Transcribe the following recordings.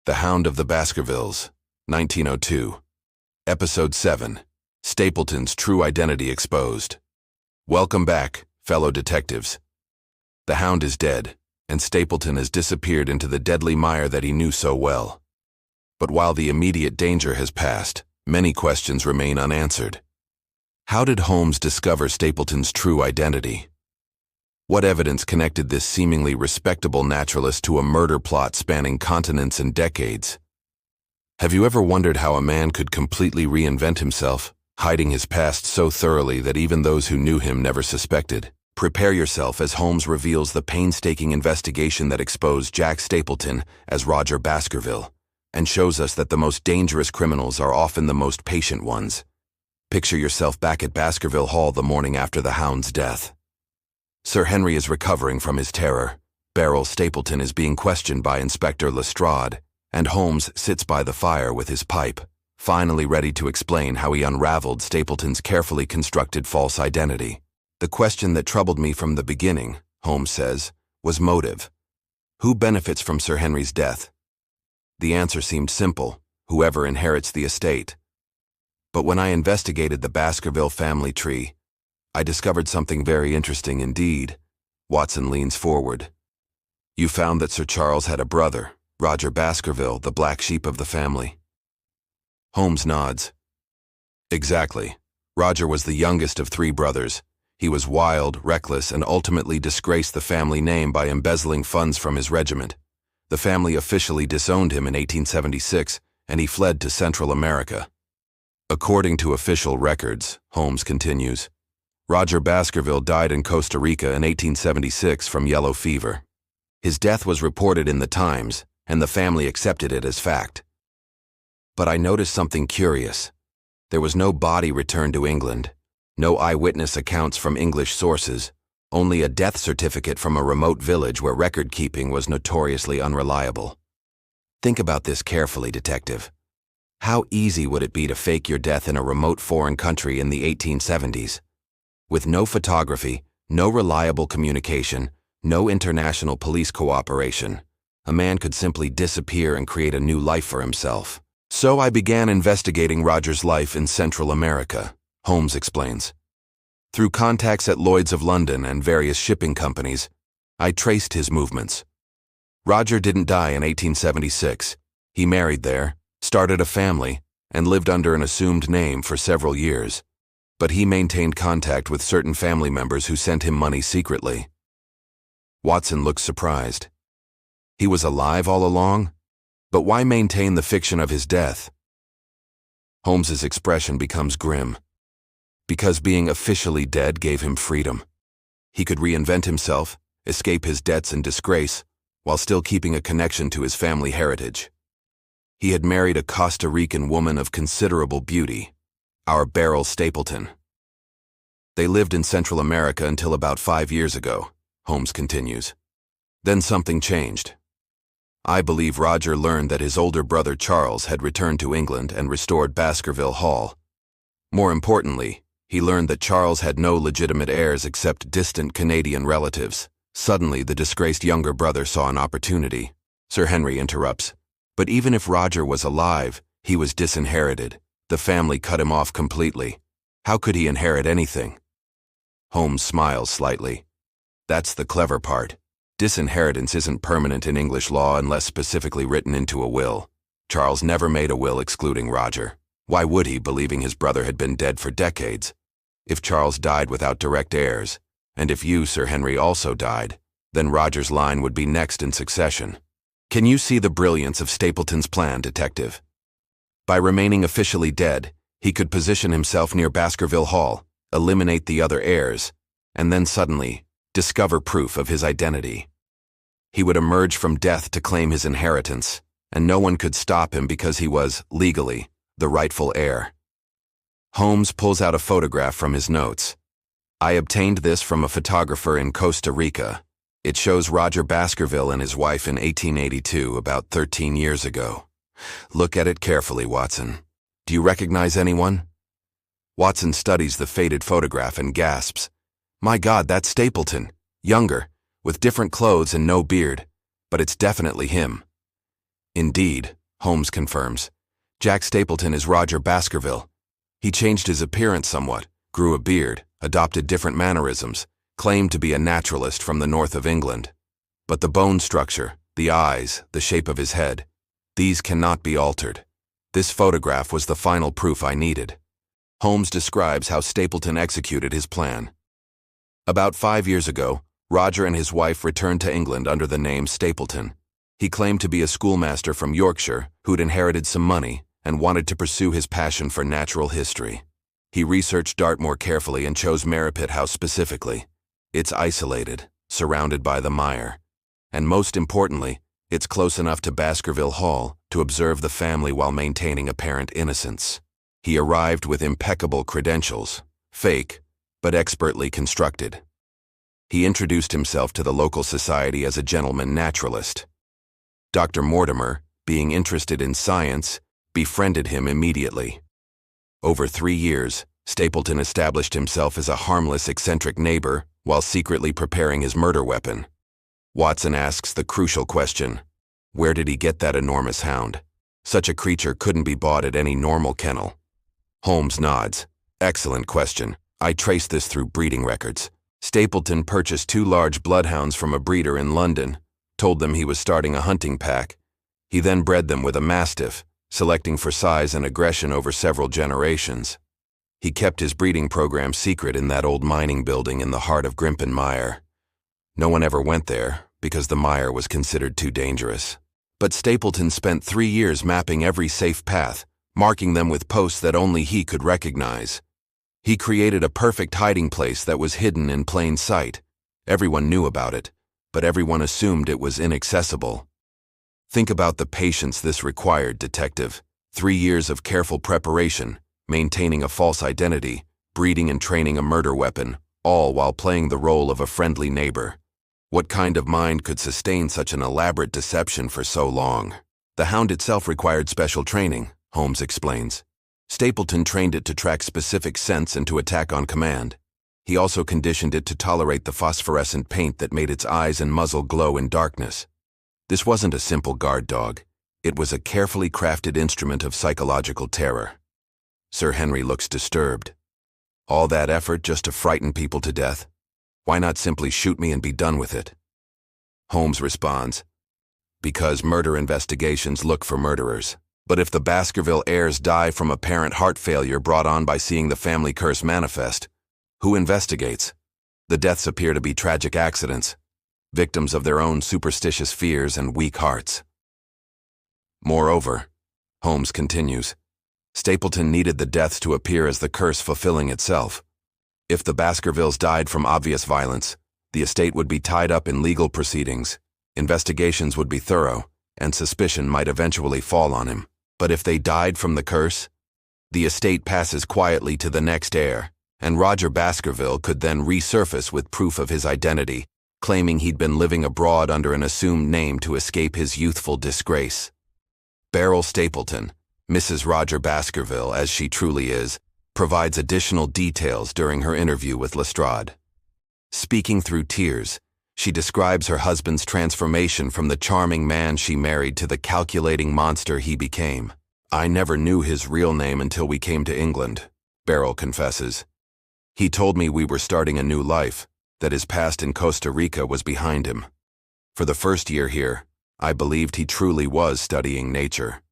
The Hound of the Baskervilles, 1902. Episode 7, Stapleton's True Identity Exposed. Welcome back, fellow detectives. The Hound is dead, and Stapleton has disappeared into the deadly mire that he knew so well. But while the immediate danger has passed, many questions remain unanswered. How did Holmes discover Stapleton's true identity? What evidence connected this seemingly respectable naturalist to a murder plot spanning continents and decades? Have you ever wondered how a man could completely reinvent himself, hiding his past so thoroughly that even those who knew him never suspected? Prepare yourself as Holmes reveals the painstaking investigation that exposed Jack Stapleton as Roger Baskerville, and shows us that the most dangerous criminals are often the most patient ones. Picture yourself back at Baskerville Hall the morning after the Hound's death. Sir Henry is recovering from his terror. Beryl Stapleton is being questioned by Inspector Lestrade, and Holmes sits by the fire with his pipe, finally ready to explain how he unraveled Stapleton's carefully constructed false identity. The question that troubled me from the beginning, Holmes says, was motive. Who benefits from Sir Henry's death? The answer seemed simple: whoever inherits the estate. But when I investigated the Baskerville family tree, I discovered something very interesting indeed. Watson leans forward. You found that Sir Charles had a brother, Roger Baskerville, the black sheep of the family. Holmes nods. Exactly. Roger was the youngest of three brothers. He was wild, reckless, and ultimately disgraced the family name by embezzling funds from his regiment. The family officially disowned him in 1876, and he fled to Central America. According to official records, Holmes continues, Roger Baskerville died in Costa Rica in 1876 from yellow fever. His death was reported in the Times, and the family accepted it as fact. But I noticed something curious. There was no body returned to England, no eyewitness accounts from English sources, only a death certificate from a remote village where record-keeping was notoriously unreliable. Think about this carefully, detective. How easy would it be to fake your death in a remote foreign country in the 1870s? With no photography, no reliable communication, no international police cooperation, a man could simply disappear and create a new life for himself. So I began investigating Roger's life in Central America, Holmes explains. Through contacts at Lloyd's of London and various shipping companies, I traced his movements. Roger didn't die in 1876. He married there, started a family, and lived under an assumed name for several years. But he maintained contact with certain family members who sent him money secretly. Watson looks surprised. He was alive all along? But why maintain the fiction of his death? Holmes's expression becomes grim. Because being officially dead gave him freedom. He could reinvent himself, escape his debts and disgrace, while still keeping a connection to his family heritage. He had married a Costa Rican woman of considerable beauty, our Beryl Stapleton. They lived in Central America until about 5 years ago, Holmes continues. Then something changed. I believe Roger learned that his older brother Charles had returned to England and restored Baskerville Hall. More importantly, he learned that Charles had no legitimate heirs except distant Canadian relatives. Suddenly, the disgraced younger brother saw an opportunity. Sir Henry interrupts. But even if Roger was alive, he was disinherited. The family cut him off completely. How could he inherit anything? Holmes smiles slightly. That's the clever part. Disinheritance isn't permanent in English law unless specifically written into a will. Charles never made a will excluding Roger. Why would he, believing his brother had been dead for decades? If Charles died without direct heirs, and if you, Sir Henry, also died, then Roger's line would be next in succession. Can you see the brilliance of Stapleton's plan, detective? By remaining officially dead, he could position himself near Baskerville Hall, eliminate the other heirs, and then suddenly discover proof of his identity. He would emerge from death to claim his inheritance, and no one could stop him because he was, legally, the rightful heir. Holmes pulls out a photograph from his notes. I obtained this from a photographer in Costa Rica. It shows Roger Baskerville and his wife in 1882, about 13 years ago. Look at it carefully, Watson. Do you recognize anyone? Watson studies the faded photograph and gasps. My God, that's Stapleton. Younger, with different clothes and no beard. But it's definitely him. Indeed, Holmes confirms. Jack Stapleton is Roger Baskerville. He changed his appearance somewhat, grew a beard, adopted different mannerisms, claimed to be a naturalist from the north of England. But the bone structure, the eyes, the shape of his head, these cannot be altered. This photograph was the final proof I needed. Holmes describes how Stapleton executed his plan. About 5 years ago, Roger and his wife returned to England under the name Stapleton. He claimed to be a schoolmaster from Yorkshire who'd inherited some money and wanted to pursue his passion for natural history. He researched Dartmoor carefully and chose Mire House specifically. It's isolated, surrounded by the mire. And most importantly, it's close enough to Baskerville Hall to observe the family while maintaining apparent innocence. He arrived with impeccable credentials, fake, but expertly constructed. He introduced himself to the local society as a gentleman naturalist. Dr. Mortimer, being interested in science, befriended him immediately. Over 3 years, Stapleton established himself as a harmless, eccentric neighbor while secretly preparing his murder weapon. Watson asks the crucial question: where did he get that enormous hound? Such a creature couldn't be bought at any normal kennel. Holmes nods. Excellent question. I traced this through breeding records. Stapleton purchased 2 large bloodhounds from a breeder in London, told them he was starting a hunting pack. He then bred them with a mastiff, selecting for size and aggression over several generations. He kept his breeding program secret in that old mining building in the heart of Grimpen Mire. No one ever went there because the mire was considered too dangerous. But Stapleton spent 3 years mapping every safe path, marking them with posts that only he could recognize. He created a perfect hiding place that was hidden in plain sight. Everyone knew about it, but everyone assumed it was inaccessible. Think about the patience this required, detective. 3 years of careful preparation, maintaining a false identity, breeding and training a murder weapon, all while playing the role of a friendly neighbor. What kind of mind could sustain such an elaborate deception for so long? The hound itself required special training, Holmes explains. Stapleton trained it to track specific scents and to attack on command. He also conditioned it to tolerate the phosphorescent paint that made its eyes and muzzle glow in darkness. This wasn't a simple guard dog. It was a carefully crafted instrument of psychological terror. Sir Henry looks disturbed. All that effort just to frighten people to death? Why not simply shoot me and be done with it? Holmes responds, because murder investigations look for murderers. But if the Baskerville heirs die from apparent heart failure brought on by seeing the family curse manifest, who investigates? The deaths appear to be tragic accidents, victims of their own superstitious fears and weak hearts. Moreover, Holmes continues, Stapleton needed the deaths to appear as the curse fulfilling itself. If the Baskervilles died from obvious violence, the estate would be tied up in legal proceedings, investigations would be thorough, and suspicion might eventually fall on him. But if they died from the curse, the estate passes quietly to the next heir, and Roger Baskerville could then resurface with proof of his identity, claiming he'd been living abroad under an assumed name to escape his youthful disgrace. Beryl Stapleton, Mrs. Roger Baskerville, as she truly is, provides additional details during her interview with Lestrade. Speaking through tears, she describes her husband's transformation from the charming man she married to the calculating monster he became. I never knew his real name until we came to England, Beryl confesses. He told me we were starting a new life, that his past in Costa Rica was behind him. For the first year here, I believed he truly was studying nature.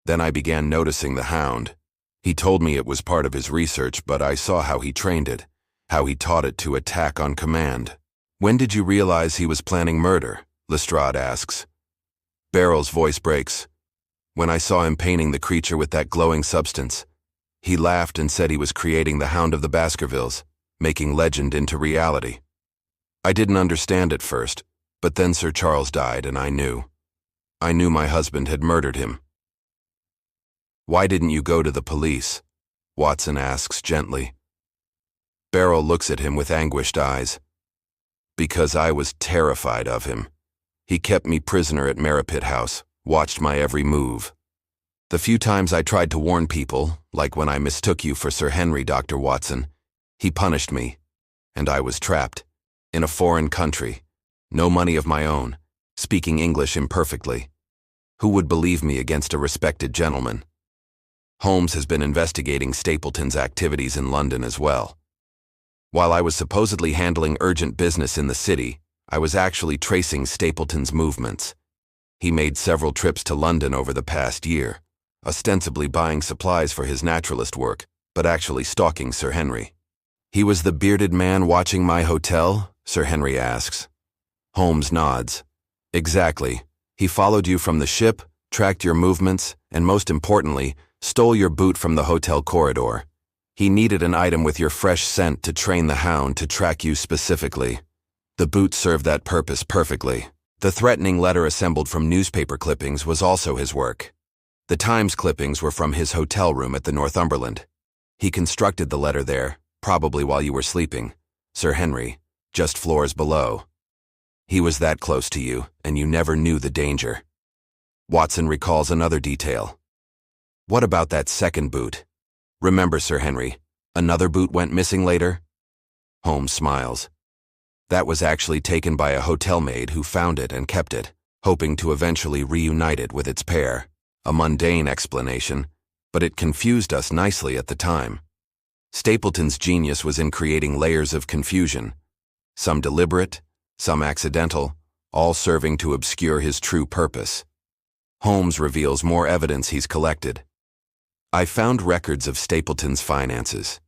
Then I began noticing the hound. He told me it was part of his research, but I saw how he trained it, how he taught it to attack on command. When did you realize he was planning murder? Lestrade asks. Beryl's voice breaks. When I saw him painting the creature with that glowing substance. He laughed and said he was creating the Hound of the Baskervilles, making legend into reality. I didn't understand at first, but then Sir Charles died and I knew. I knew my husband had murdered him. Why didn't you go to the police? Watson asks gently. Beryl looks at him with anguished eyes. Because I was terrified of him. He kept me prisoner at Mire House, watched my every move. The few times I tried to warn people, like when I mistook you for Sir Henry, Dr. Watson, he punished me, and I was trapped, in a foreign country, no money of my own, speaking English imperfectly. Who would believe me against a respected gentleman? Holmes has been investigating Stapleton's activities in London as well. While I was supposedly handling urgent business in the city, I was actually tracing Stapleton's movements. He made several trips to London over the past year, ostensibly buying supplies for his naturalist work, but actually stalking Sir Henry. He was the bearded man watching my hotel? Sir Henry asks. Holmes nods. Exactly. He followed you from the ship, tracked your movements, and most importantly, stole your boot from the hotel corridor. He needed an item with your fresh scent to train the hound to track you specifically. The boot served that purpose perfectly. The threatening letter assembled from newspaper clippings was also his work. The Times clippings were from his hotel room at the Northumberland. He constructed the letter there, probably while you were sleeping, Sir Henry, just floors below. He was that close to you, and you never knew the danger. Watson recalls another detail. What about that second boot? Remember, Sir Henry, another boot went missing later? Holmes smiles. That was actually taken by a hotel maid who found it and kept it, hoping to eventually reunite it with its pair. A mundane explanation, but it confused us nicely at the time. Stapleton's genius was in creating layers of confusion, some deliberate, some accidental, all serving to obscure his true purpose. Holmes reveals more evidence he's collected. I found records of Stapleton's finances.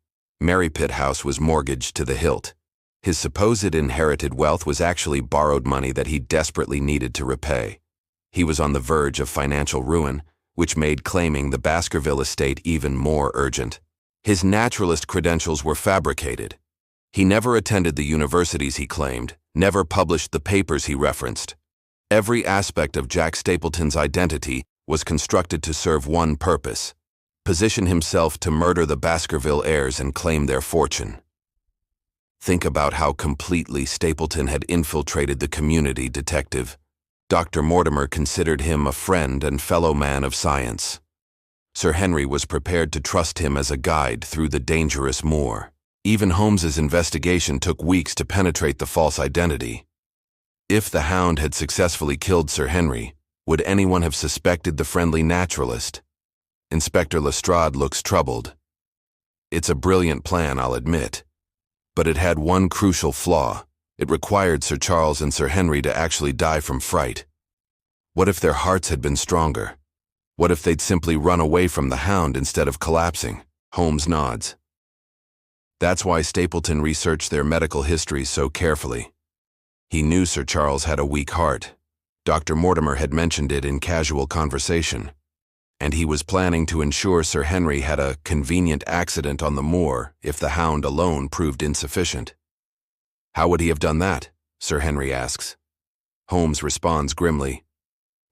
Merripit House was mortgaged to the hilt. His supposed inherited wealth was actually borrowed money that he desperately needed to repay. He was on the verge of financial ruin, which made claiming the Baskerville estate even more urgent. His naturalist credentials were fabricated. He never attended the universities he claimed, never published the papers he referenced. Every aspect of Jack Stapleton's identity was constructed to serve one purpose: position himself to murder the Baskerville heirs and claim their fortune. Think about how completely Stapleton had infiltrated the community, detective. Dr. Mortimer considered him a friend and fellow man of science. Sir Henry was prepared to trust him as a guide through the dangerous moor. Even Holmes's investigation took weeks to penetrate the false identity. If the Hound had successfully killed Sir Henry, would anyone have suspected the friendly naturalist? Inspector Lestrade looks troubled. It's a brilliant plan, I'll admit. But it had one crucial flaw. It required Sir Charles and Sir Henry to actually die from fright. What if their hearts had been stronger? What if they'd simply run away from the Hound instead of collapsing? Holmes nods. That's why Stapleton researched their medical histories so carefully. He knew Sir Charles had a weak heart. Dr. Mortimer had mentioned it in casual conversation. And he was planning to ensure Sir Henry had a convenient accident on the moor if the Hound alone proved insufficient. How would he have done that? Sir Henry asks. Holmes responds grimly.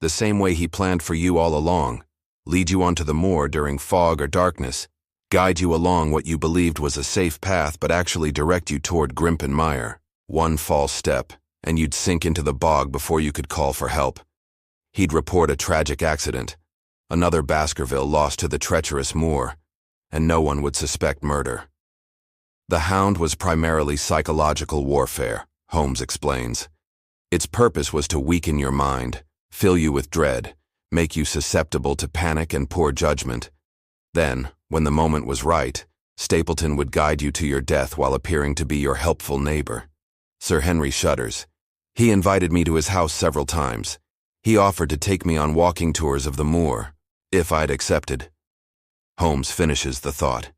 The same way he planned for you all along. Lead you onto the moor during fog or darkness, guide you along what you believed was a safe path but actually direct you toward Grimpen Mire. One false step, and you'd sink into the bog before you could call for help. He'd report a tragic accident. Another Baskerville lost to the treacherous moor, and no one would suspect murder. The Hound was primarily psychological warfare, Holmes explains. Its purpose was to weaken your mind, fill you with dread, make you susceptible to panic and poor judgment. Then, when the moment was right, Stapleton would guide you to your death while appearing to be your helpful neighbor. Sir Henry shudders. He invited me to his house several times. He offered to take me on walking tours of the moor, if I'd accepted. Holmes finishes the thought.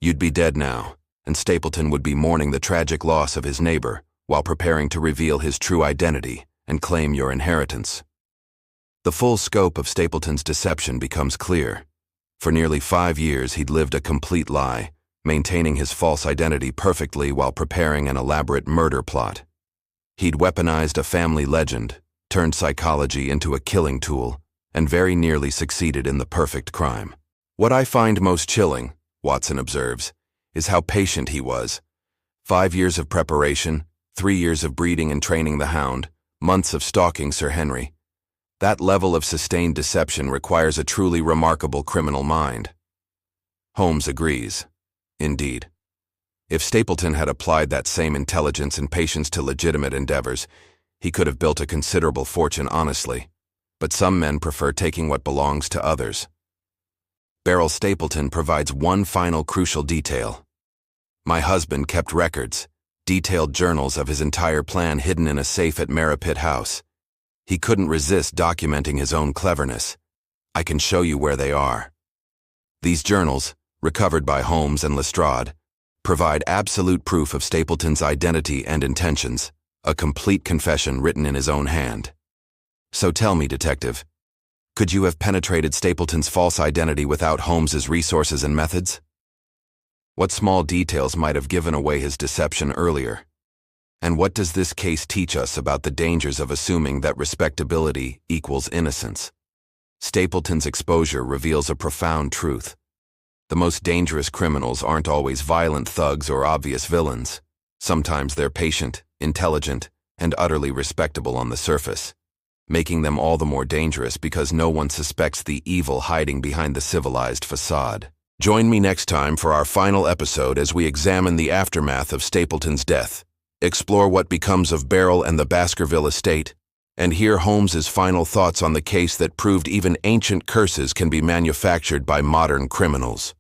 You'd be dead now, and Stapleton would be mourning the tragic loss of his neighbor while preparing to reveal his true identity and claim your inheritance. The full scope of Stapleton's deception becomes clear. For nearly 5 years, he'd lived a complete lie, maintaining his false identity perfectly while preparing an elaborate murder plot. He'd weaponized a family legend, turned psychology into a killing tool, and very nearly succeeded in the perfect crime. What I find most chilling, Watson observes, is how patient he was. 5 years of preparation, 3 years of breeding and training the Hound, months of stalking Sir Henry. That level of sustained deception requires a truly remarkable criminal mind. Holmes agrees. Indeed. If Stapleton had applied that same intelligence and patience to legitimate endeavors, he could have built a considerable fortune honestly. but some men prefer taking what belongs to others. Beryl Stapleton provides one final crucial detail. My husband kept records, detailed journals of his entire plan hidden in a safe at Merripit House. He couldn't resist documenting his own cleverness. I can show you where they are. These journals, recovered by Holmes and Lestrade, provide absolute proof of Stapleton's identity and intentions, a complete confession written in his own hand. So tell me, detective, could you have penetrated Stapleton's false identity without Holmes's resources and methods? What small details might have given away his deception earlier? And what does this case teach us about the dangers of assuming that respectability equals innocence? Stapleton's exposure reveals a profound truth. The most dangerous criminals aren't always violent thugs or obvious villains. Sometimes they're patient, intelligent, and utterly respectable on the surface, making them all the more dangerous because no one suspects the evil hiding behind the civilized facade. Join me next time for our final episode as we examine the aftermath of Stapleton's death, explore what becomes of Beryl and the Baskerville estate, and hear Holmes's final thoughts on the case that proved even ancient curses can be manufactured by modern criminals.